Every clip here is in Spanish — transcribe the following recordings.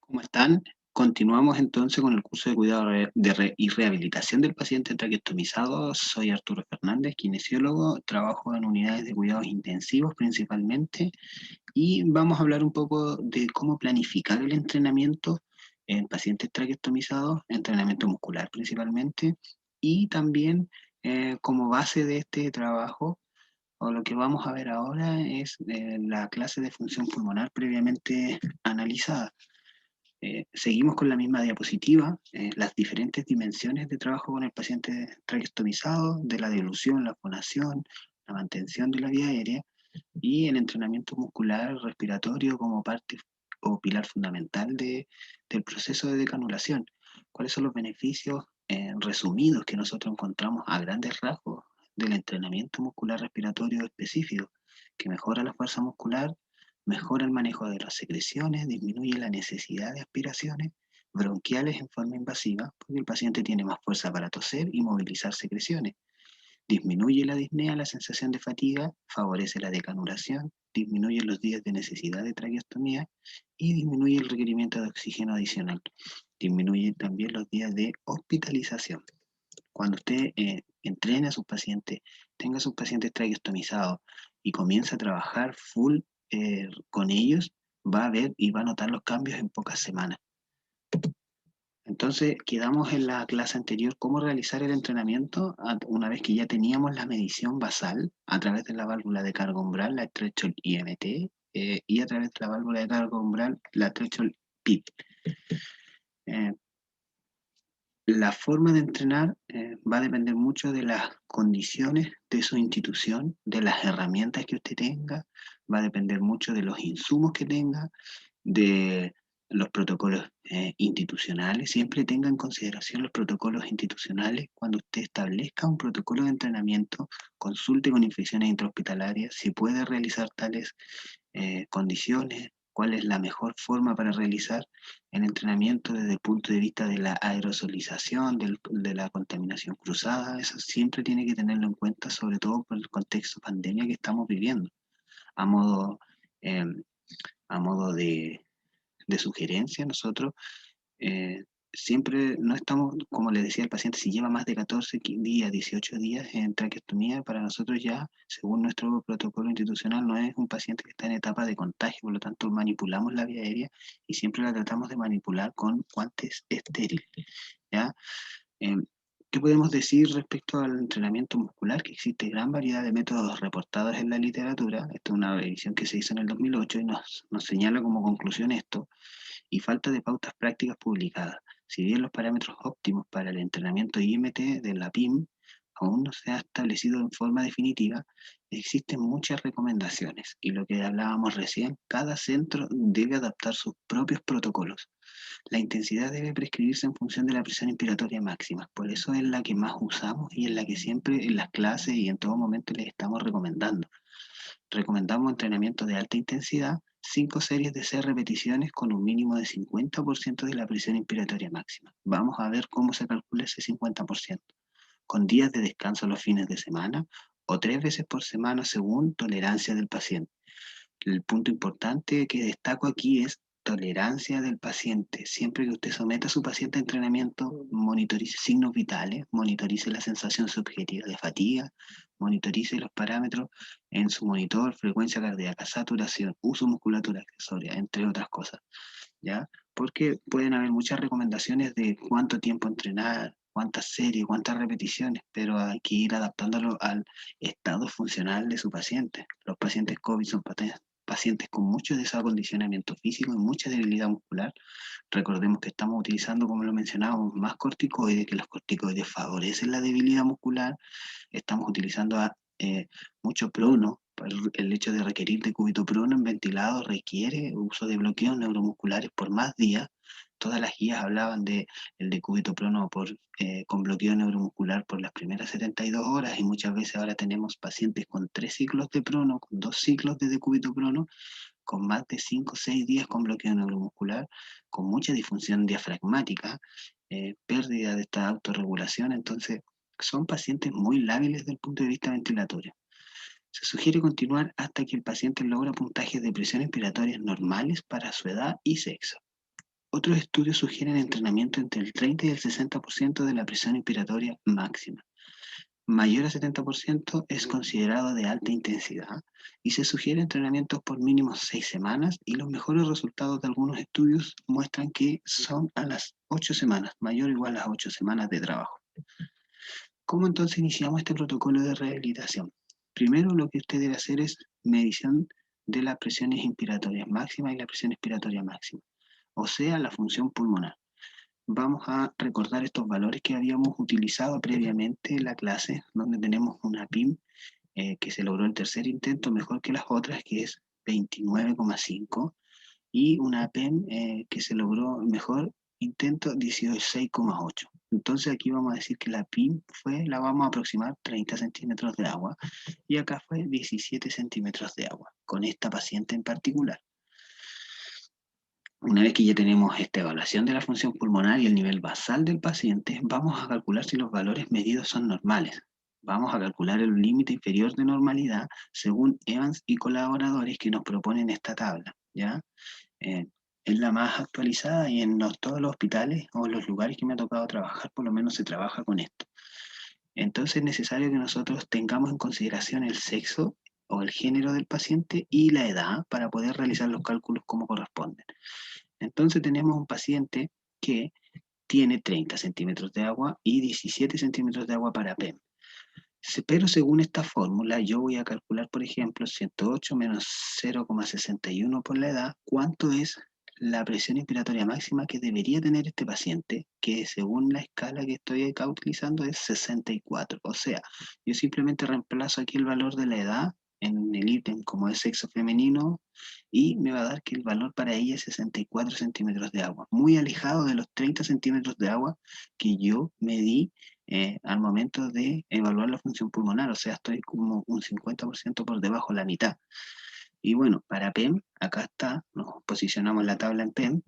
¿Cómo están? Continuamos entonces con el curso de cuidado y rehabilitación del paciente traqueostomizado. Soy Arturo Fernández, kinesiólogo, trabajo en unidades de cuidados intensivos principalmente y vamos a hablar un poco de cómo planificar el entrenamiento en pacientes traqueostomizados, entrenamiento muscular principalmente, y también como base de este trabajo, o lo que vamos a ver ahora es la clase de función pulmonar previamente analizada. Seguimos con la misma diapositiva, las diferentes dimensiones de trabajo con el paciente traqueostomizado, de la dilución, la fonación, la mantención de la vía aérea y el entrenamiento muscular respiratorio como parte o pilar fundamental del proceso de decanulación. ¿Cuáles son los beneficios resumidos que nosotros encontramos a grandes rasgos del entrenamiento muscular respiratorio específico? Que mejora la fuerza muscular, mejora el manejo de las secreciones, disminuye la necesidad de aspiraciones bronquiales en forma invasiva, porque el paciente tiene más fuerza para toser y movilizar secreciones. Disminuye la disnea, la sensación de fatiga, favorece la decanulación, disminuye los días de necesidad de traqueostomía y disminuye el requerimiento de oxígeno adicional. Disminuye también los días de hospitalización. Cuando usted entrene a sus pacientes, tenga a sus pacientes traqueostomizados y comienza a trabajar full con ellos, va a ver y va a notar los cambios en pocas semanas. Entonces, quedamos en la clase anterior cómo realizar el entrenamiento una vez que ya teníamos la medición basal a través de la válvula de carga umbral, la Threshold IMT, y a través de la válvula de carga umbral, la Threshold PIP. Eh, la forma de entrenar va a depender mucho de las condiciones de su institución, de las herramientas que usted tenga, va a depender mucho de los insumos que tenga, de los protocolos institucionales. Siempre tenga en consideración los protocolos institucionales cuando usted establezca un protocolo de entrenamiento, consulte con infecciones intrahospitalarias si puede realizar tales condiciones, cuál es la mejor forma para realizar el entrenamiento desde el punto de vista de la aerosolización, de la contaminación cruzada. Eso siempre tiene que tenerlo en cuenta, sobre todo por el contexto pandemia que estamos viviendo. A modo, eh, a modo de sugerencia, nosotros eh, siempre no estamos, como le decía al paciente, si lleva más de 14 días, 18 días en traqueostomía, para nosotros ya, según nuestro protocolo institucional, no es un paciente que está en etapa de contagio, por lo tanto manipulamos la vía aérea y siempre la tratamos de manipular con guantes estériles, ¿ya? Eh, ¿Qué podemos decir respecto al entrenamiento muscular? Que existe gran variedad de métodos reportados en la literatura. Esta es una revisión que se hizo en el 2008 y nos señala como conclusión esto, y falta de pautas prácticas publicadas. Si bien los parámetros óptimos para el entrenamiento IMT de la PIM aún no se ha establecido en forma definitiva, existen muchas recomendaciones y lo que hablábamos recién, cada centro debe adaptar sus propios protocolos. La intensidad debe prescribirse en función de la presión inspiratoria máxima, por eso es la que más usamos y es la que siempre en las clases y en todo momento les estamos recomendando. Recomendamos entrenamiento de alta intensidad, 5 series de 6 repeticiones con un mínimo de 50% de la presión inspiratoria máxima. Vamos a ver cómo se calcula ese 50%, con días de descanso los fines de semana o 3 veces por semana según tolerancia del paciente. El punto importante que destaco aquí es tolerancia del paciente. Siempre que usted someta a su paciente a entrenamiento, monitorice signos vitales, monitorice la sensación subjetiva de fatiga, monitorice los parámetros en su monitor, frecuencia cardíaca, saturación, uso musculatura accesoria, entre otras cosas, ¿ya? Porque pueden haber muchas recomendaciones de cuánto tiempo entrenar, cuántas series, cuántas repeticiones, pero hay que ir adaptándolo al estado funcional de su paciente. Los pacientes COVID son pacientes con mucho desacondicionamiento físico y mucha debilidad muscular. Recordemos que estamos utilizando, como lo mencionábamos, más corticoides, que los corticoides favorecen la debilidad muscular. Estamos utilizando mucho prono. El hecho de requerir de cúbito prono en ventilado requiere uso de bloqueos neuromusculares por más días. Todas las guías hablaban de el decúbito prono con bloqueo neuromuscular por las primeras 72 horas y muchas veces ahora tenemos pacientes con 3 ciclos de prono, con 2 ciclos de decúbito prono, con más de 5 o 6 días con bloqueo neuromuscular, con mucha disfunción diafragmática, pérdida de esta autorregulación. Entonces, son pacientes muy lábiles desde el punto de vista ventilatorio. Se sugiere continuar hasta que el paciente logra puntajes de presión inspiratorias normales para su edad y sexo. Otros estudios sugieren entrenamiento entre el 30 y el 60% de la presión inspiratoria máxima. Mayor a 70% es considerado de alta intensidad y se sugiere entrenamientos por mínimo 6 semanas y los mejores resultados de algunos estudios muestran que son a las 8 semanas, mayor o igual a las 8 semanas de trabajo. ¿Cómo entonces iniciamos este protocolo de rehabilitación? Primero lo que usted debe hacer es medición de las presiones inspiratorias máximas y la presión expiratoria máxima, o sea, la función pulmonar. Vamos a recordar estos valores que habíamos utilizado previamente en la clase, donde tenemos una PIM que se logró el tercer intento mejor que las otras, que es 29,5, y una PEM que se logró mejor intento 16,8. Entonces aquí vamos a decir que la PIM la vamos a aproximar 30 centímetros de agua, y acá fue 17 centímetros de agua, con esta paciente en particular. Una vez que ya tenemos esta evaluación de la función pulmonar y el nivel basal del paciente, vamos a calcular si los valores medidos son normales. Vamos a calcular el límite inferior de normalidad según Evans y colaboradores que nos proponen esta tabla, ¿ya? Eh, es la más actualizada y en todos los hospitales o en los lugares que me ha tocado trabajar, por lo menos se trabaja con esto. Entonces es necesario que nosotros tengamos en consideración el sexo o el género del paciente y la edad para poder realizar los cálculos como corresponden. Entonces tenemos un paciente que tiene 30 centímetros de agua y 17 centímetros de agua para PEM. Pero según esta fórmula, yo voy a calcular, por ejemplo, 108 menos 0,61 por la edad, cuánto es la presión inspiratoria máxima que debería tener este paciente, que según la escala que estoy acá utilizando es 64. O sea, yo simplemente reemplazo aquí el valor de la edad en el ítem como es sexo femenino y me va a dar que el valor para ella es 64 centímetros de agua, muy alejado de los 30 centímetros de agua que yo medí al momento de evaluar la función pulmonar, o sea, estoy como un 50% por debajo de la mitad. Y bueno, para PEM, acá está, nos posicionamos la tabla en PEM,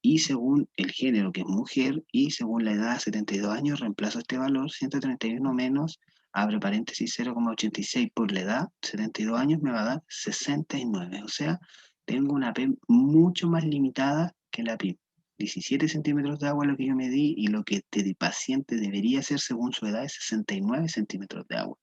y según el género, que es mujer, y según la edad, 72 años, reemplazo este valor, 131 menos, abre paréntesis, 0,86 por la edad, 72 años, me va a dar 69. O sea, tengo una PEM mucho más limitada que la PIM. 17 centímetros de agua lo que yo medí y lo que este paciente debería ser según su edad es 69 centímetros de agua.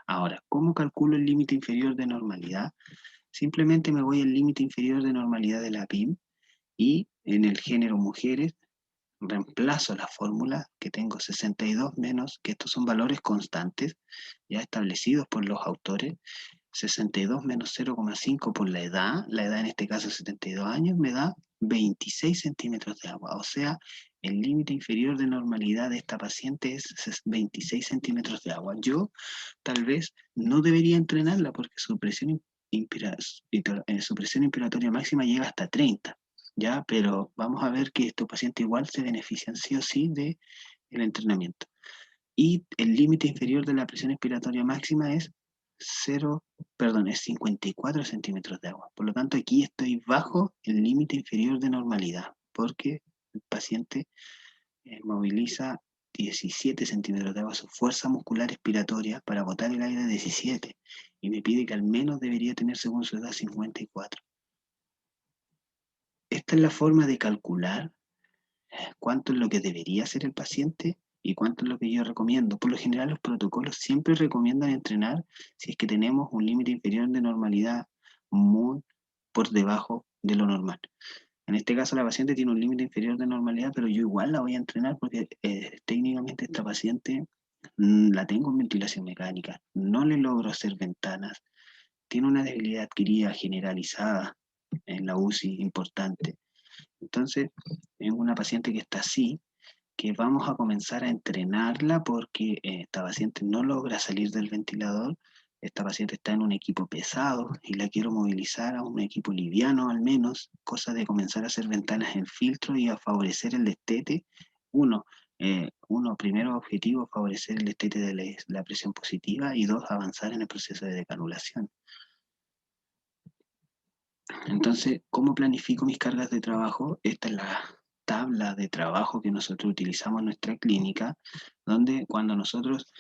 Ahora, ¿cómo calculo el límite inferior de normalidad? Simplemente me voy al límite inferior de normalidad de la PIM y en el género mujeres reemplazo la fórmula que tengo 62 menos, que estos son valores constantes ya establecidos por los autores, 62 menos 0,5 por la edad en este caso 72 años, me da 26 centímetros de agua. O sea, el límite inferior de normalidad de esta paciente es 26 centímetros de agua. Yo tal vez no debería entrenarla porque su presión inspiratoria máxima llega hasta 30, ¿ya? Pero vamos a ver que estos pacientes igual se benefician sí o sí del entrenamiento. Y el límite inferior de la presión expiratoria máxima es 54 centímetros de agua. Por lo tanto, aquí estoy bajo el límite inferior de normalidad, porque el paciente moviliza 17 centímetros de agua, su fuerza muscular expiratoria para botar el aire 17, y me pide que al menos debería tener según su edad 54. Esta es la forma de calcular cuánto es lo que debería hacer el paciente y cuánto es lo que yo recomiendo. Por lo general, los protocolos siempre recomiendan entrenar si es que tenemos un límite inferior de normalidad muy por debajo de lo normal. En este caso, la paciente tiene un límite inferior de normalidad, pero yo igual la voy a entrenar porque técnicamente esta paciente la tengo en ventilación mecánica, no le logro hacer ventanas, tiene una debilidad adquirida generalizada en la UCI importante. Entonces, es una paciente que está así, que vamos a comenzar a entrenarla porque esta paciente no logra salir del ventilador, esta paciente está en un equipo pesado y la quiero movilizar a un equipo liviano al menos, cosa de comenzar a hacer ventanas en filtro y a favorecer el destete. Primero objetivo, favorecer el destete de la presión positiva y dos, avanzar en el proceso de decanulación. Entonces, ¿cómo planifico mis cargas de trabajo? Esta es la tabla de trabajo que nosotros utilizamos en nuestra clínica, donde cuando nosotros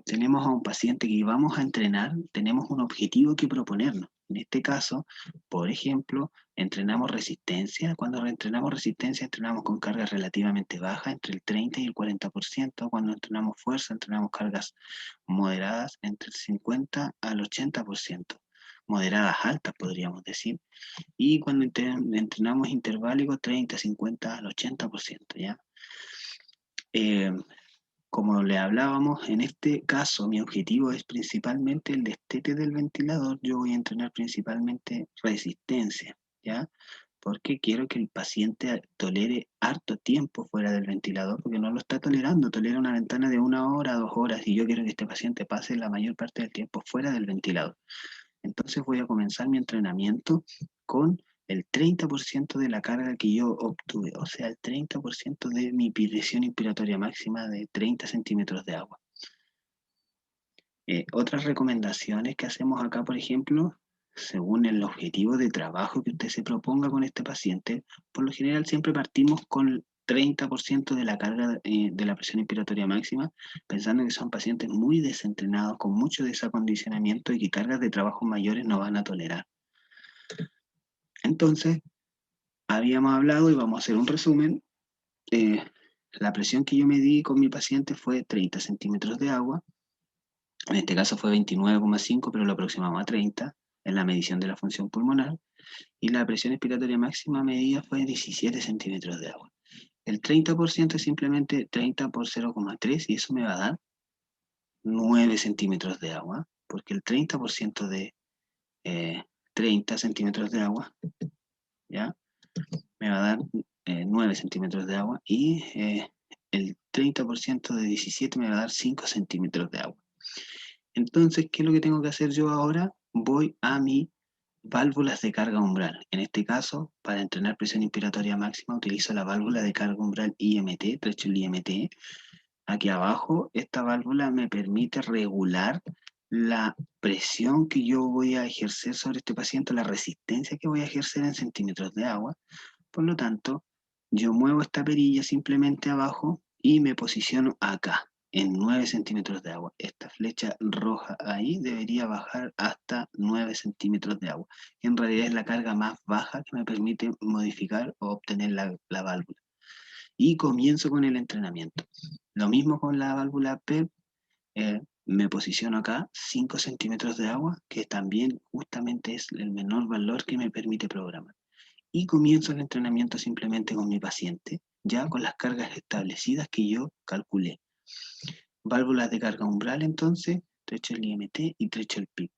tenemos a un paciente que vamos a entrenar, tenemos un objetivo que proponernos. En este caso, por ejemplo, entrenamos resistencia. Cuando entrenamos resistencia, entrenamos con cargas relativamente bajas, entre el 30 y el 40%. Cuando entrenamos fuerza, entrenamos cargas moderadas, entre el 50 al 80%. Moderadas altas, podríamos decir. Y cuando entrenamos interválico, 30, 50 al 80%, ¿ya? Eh, Como le hablábamos, en este caso mi objetivo es principalmente el destete del ventilador. Yo voy a entrenar principalmente resistencia, ¿ya? Porque quiero que el paciente tolere harto tiempo fuera del ventilador, porque no lo está tolerando, tolera una ventana de 1 hora, 2 horas, y yo quiero que este paciente pase la mayor parte del tiempo fuera del ventilador. Entonces voy a comenzar mi entrenamiento con el 30% de la carga que yo obtuve, o sea, el 30% de mi presión inspiratoria máxima de 30 centímetros de agua. Otras recomendaciones que hacemos acá, por ejemplo, según el objetivo de trabajo que usted se proponga con este paciente, por lo general siempre partimos con el 30% de la carga de la presión inspiratoria máxima, pensando que son pacientes muy desentrenados, con mucho desacondicionamiento y que cargas de trabajo mayores no van a tolerar. Entonces, habíamos hablado y vamos a hacer un resumen. Eh, la presión que yo medí con mi paciente fue 30 centímetros de agua. En este caso fue 29,5, pero lo aproximamos a 30 en la medición de la función pulmonar. Y la presión expiratoria máxima medida fue 17 centímetros de agua. El 30% es simplemente 30 por 0,3 y eso me va a dar 9 centímetros de agua, porque el 30% de 30 centímetros de agua, ¿ya? Me va a dar 9 centímetros de agua y el 30% de 17 me va a dar 5 centímetros de agua. Entonces, ¿qué es lo que tengo que hacer yo ahora? Voy a mis válvulas de carga umbral. En este caso, para entrenar presión inspiratoria máxima, utilizo la válvula de carga umbral IMT, Trecho IMT. Aquí abajo, esta válvula me permite regular la presión que yo voy a ejercer sobre este paciente, la resistencia que voy a ejercer en centímetros de agua. Por lo tanto, yo muevo esta perilla simplemente abajo y me posiciono acá, en 9 centímetros de agua. Esta flecha roja ahí debería bajar hasta 9 centímetros de agua. En realidad es la carga más baja que me permite modificar o obtener la válvula. Y comienzo con el entrenamiento. Lo mismo con la válvula PEP. Me posiciono acá, 5 centímetros de agua, que también justamente es el menor valor que me permite programar. Y comienzo el entrenamiento simplemente con mi paciente, ya con las cargas establecidas que yo calculé. Válvulas de carga umbral, entonces, trecho el IMT y trecho el PIB.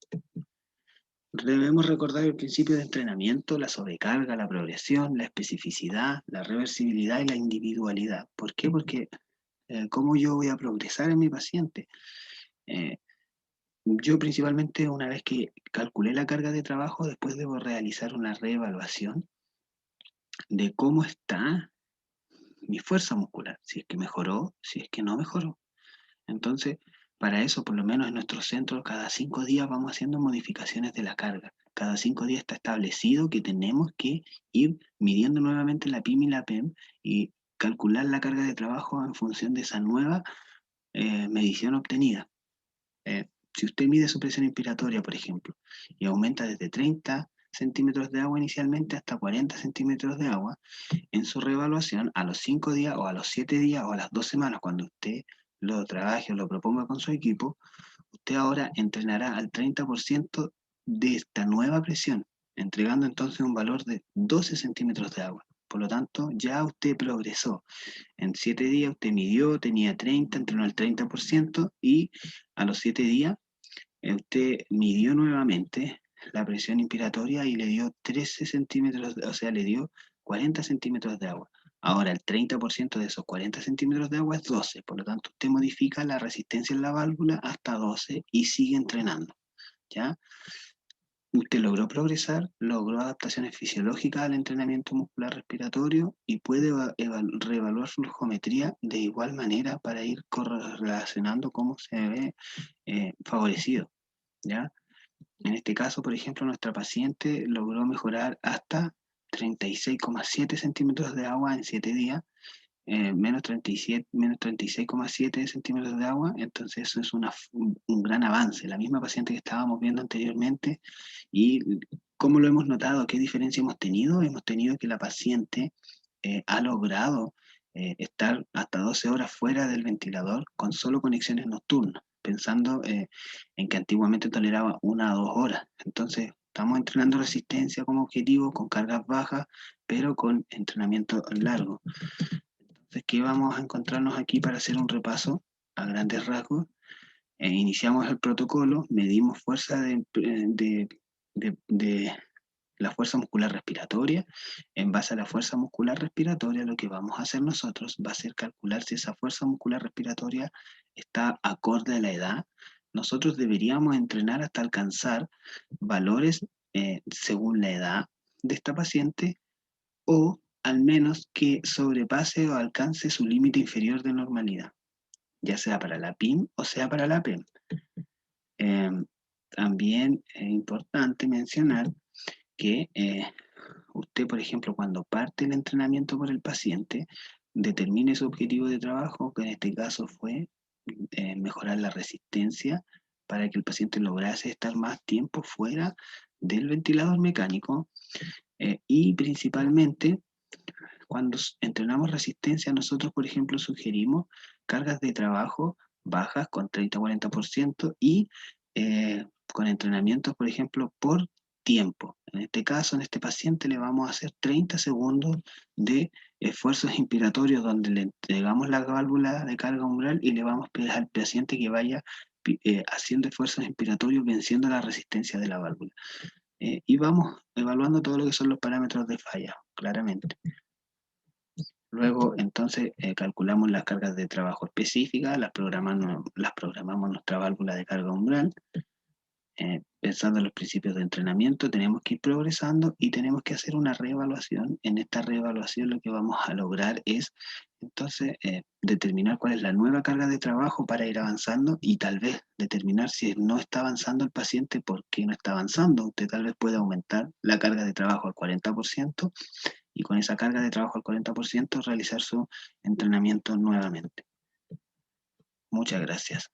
Debemos recordar el principio de entrenamiento, la sobrecarga, la progresión, la especificidad, la reversibilidad y la individualidad. ¿Por qué? Porque ¿cómo yo voy a progresar en mi paciente? Eh, yo principalmente una vez que calculé la carga de trabajo, después debo realizar una reevaluación de cómo está mi fuerza muscular, si es que mejoró, si es que no mejoró. Entonces, para eso, por lo menos en nuestro centro, cada 5 días vamos haciendo modificaciones de la carga. Cada 5 días está establecido que tenemos que ir midiendo nuevamente la PIM y la PEM y calcular la carga de trabajo en función de esa nueva medición obtenida. Si usted mide su presión inspiratoria, por ejemplo, y aumenta desde 30 centímetros de agua inicialmente hasta 40 centímetros de agua, en su reevaluación a los 5 días o a los 7 días o a las 2 semanas, cuando usted lo trabaje o lo proponga con su equipo, usted ahora entrenará al 30% de esta nueva presión, entregando entonces un valor de 12 centímetros de agua. Por lo tanto, ya usted progresó. En 7 días usted midió, tenía 30, entrenó al 30% y a los 7 días usted midió nuevamente la presión inspiratoria y le dio 13 centímetros, o sea, le dio 40 centímetros de agua. Ahora, el 30% de esos 40 centímetros de agua es 12, por lo tanto, usted modifica la resistencia en la válvula hasta 12 y sigue entrenando, ¿ya? Usted logró progresar, logró adaptaciones fisiológicas al entrenamiento muscular respiratorio y puede reevaluar su geometría de igual manera para ir correlacionando cómo se ve favorecido, ¿ya? En este caso, por ejemplo, nuestra paciente logró mejorar hasta 36,7 centímetros de agua en 7 días, menos 37, menos 36,7 centímetros de agua, entonces eso es un gran avance. La misma paciente que estábamos viendo anteriormente, y ¿cómo lo hemos notado? ¿Qué diferencia hemos tenido? Hemos tenido que la paciente ha logrado estar hasta 12 horas fuera del ventilador con solo conexiones nocturnas, pensando en que antiguamente toleraba 1 a 2 horas. Entonces, estamos entrenando resistencia como objetivo, con cargas bajas, pero con entrenamiento largo. Entonces, ¿qué vamos a encontrarnos aquí para hacer un repaso a grandes rasgos? Iniciamos el protocolo, medimos fuerza de la fuerza muscular respiratoria. En base a la fuerza muscular respiratoria, lo que vamos a hacer nosotros va a ser calcular si esa fuerza muscular respiratoria está acorde a la edad. Nosotros deberíamos entrenar hasta alcanzar valores según la edad de esta paciente, o al menos que sobrepase o alcance su límite inferior de normalidad, ya sea para la PIM o sea para la PEM. También es importante mencionar que usted, por ejemplo, cuando parte el entrenamiento por el paciente, determine su objetivo de trabajo, que en este caso fue mejorar la resistencia para que el paciente lograse estar más tiempo fuera del ventilador mecánico, y principalmente cuando entrenamos resistencia, nosotros, por ejemplo, sugerimos cargas de trabajo bajas con 30-40% y con entrenamientos, por ejemplo, por tiempo. En este caso, en este paciente le vamos a hacer 30 segundos de esfuerzos inspiratorios donde le entregamos la válvula de carga umbral y le vamos a pedir al paciente que vaya haciendo esfuerzos inspiratorios venciendo la resistencia de la válvula. Y vamos evaluando todo lo que son los parámetros de falla, claramente. Luego, entonces, calculamos las cargas de trabajo específicas, las programamos nuestra válvula de carga umbral. Pensando en los principios de entrenamiento, tenemos que ir progresando y tenemos que hacer una reevaluación. En esta reevaluación lo que vamos a lograr es, entonces, determinar cuál es la nueva carga de trabajo para ir avanzando, y tal vez determinar si no está avanzando el paciente, por qué no está avanzando. Usted tal vez puede aumentar la carga de trabajo al 40%, y con esa carga de trabajo al 40% realizar su entrenamiento nuevamente. Muchas gracias.